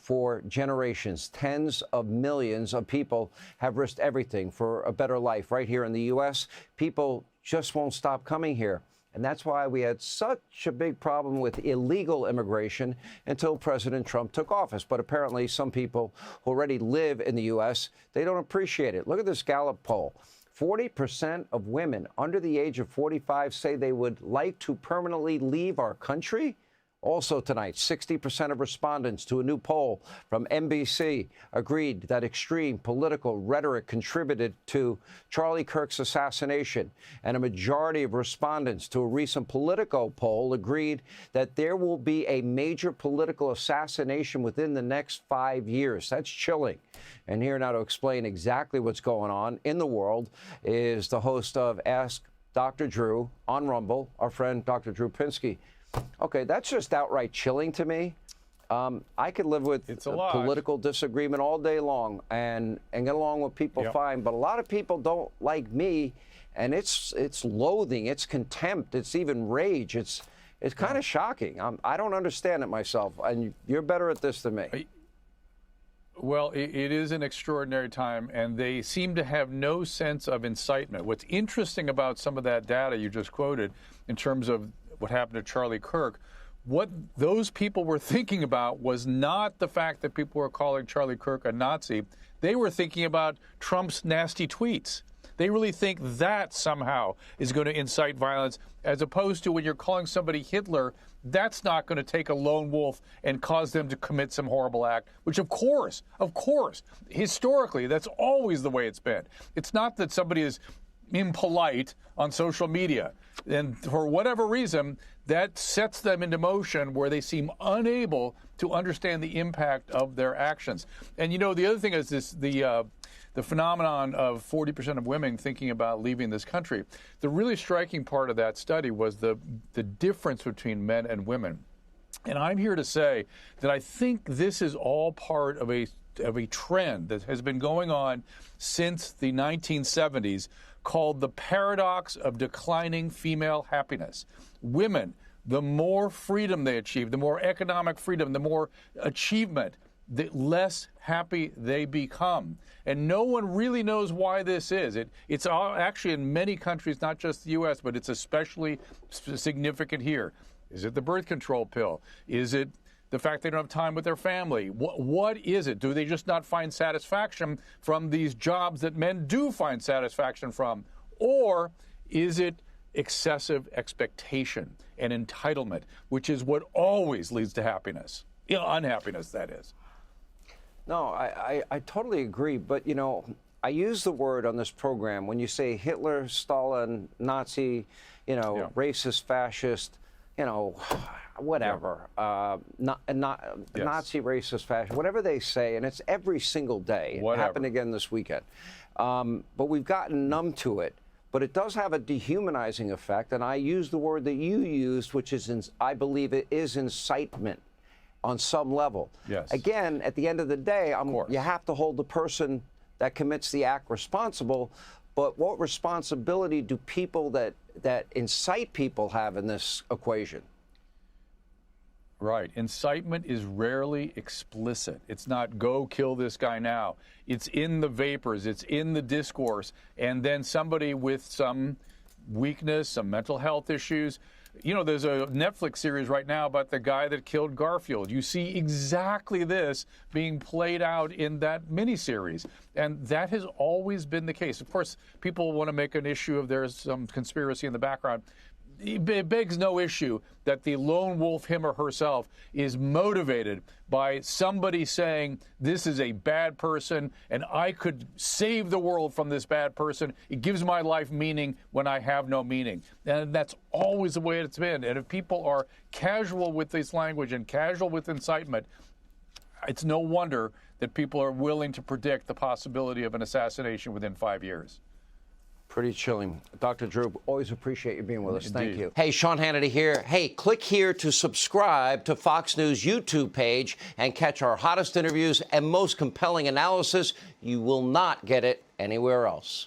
for generations. Tens of millions of people have risked everything for a better life right here in the U.S. People just won't stop coming here. And that's why we had such a big problem with illegal immigration until President Trump took office. But apparently some people who already live in the U.S., they don't appreciate it. Look at this Gallup poll. 40% of women under the age of 45 say they would like to permanently leave our country. Also tonight, 60% of respondents to a new poll from NBC agreed that extreme political rhetoric contributed to Charlie Kirk's assassination. And a majority of respondents to a recent Politico poll agreed that there will be a major political assassination within the next 5 years. That's chilling. And here now to explain exactly what's going on in the world is the host of Ask Dr. Drew on Rumble, our friend Dr. Drew Pinsky. Okay, that's just outright chilling to me. I could live with political disagreement all day long and get along with people fine, but a lot of people don't like me, and it's loathing, it's contempt, it's even rage. It's kind of shocking. I don't understand it myself, and you're better at this than me. Well, it is an extraordinary time, and they seem to have no sense of incitement. What's interesting about some of that data you just quoted in terms of what happened to Charlie Kirk, what those people were thinking about was not the fact that people were calling Charlie Kirk a Nazi. They were thinking about Trump's nasty tweets. They really think that somehow is going to incite violence, as opposed to when you're calling somebody Hitler, that's not going to take a lone wolf and cause them to commit some horrible act, which of course, historically, that's always the way it's been. It's not that somebody is impolite on social media, and for whatever reason, that sets them into motion where they seem unable to understand the impact of their actions. And you know, the other thing is this: the phenomenon of 40% of women thinking about leaving this country. The really striking part of that study was the difference between men and women. And I'm here to say that I think this is all part of a trend that has been going on since the 1970s, called the paradox of declining female happiness. Women, the more freedom they achieve, the more economic freedom, the more achievement, the less happy they become. And no one really knows why this is. It's actually in many countries, not just the U.S., but it's especially significant here. Is it the birth control pill? Is it the fact they don't have time with their family? What is it? Do they just not find satisfaction from these jobs that men do find satisfaction from? Or is it excessive expectation and entitlement, which is what always leads to happiness? Unhappiness, that is. No, I totally agree. But, you know, I use the word on this program when you say Hitler, Stalin, Nazi, racist, fascist, whatever, Nazi, racist, fascist, whatever they say, and it's every single day. It happened again this weekend. But we've gotten numb to it. But it does have a dehumanizing effect, and I use the word that you used, which is, I believe it is incitement on some level. Yes. Again, at the end of the day, you have to hold the person that commits the act responsible. But what responsibility do people that incite people have in this equation? Right. Incitement is rarely explicit. It's not go kill this guy now. It's in the vapors. It's in the discourse. And then somebody with some weakness, some mental health issues. You know, there's a Netflix series right now about the guy that killed Garfield. You see exactly this being played out in that miniseries. And that has always been the case. Of course, people want to make an issue of there's some conspiracy in the background. It begs no issue that the lone wolf, him or herself, is motivated by somebody saying, this is a bad person and I could save the world from this bad person. It gives my life meaning when I have no meaning. And that's always the way it's been. And if people are casual with this language and casual with incitement, it's no wonder that people are willing to predict the possibility of an assassination within 5 years. Pretty chilling. Dr. Drew, always appreciate you being with us. Thank you. Hey, Sean Hannity here. Hey, click here to subscribe to Fox News YouTube page and catch our hottest interviews and most compelling analysis. You will not get it anywhere else.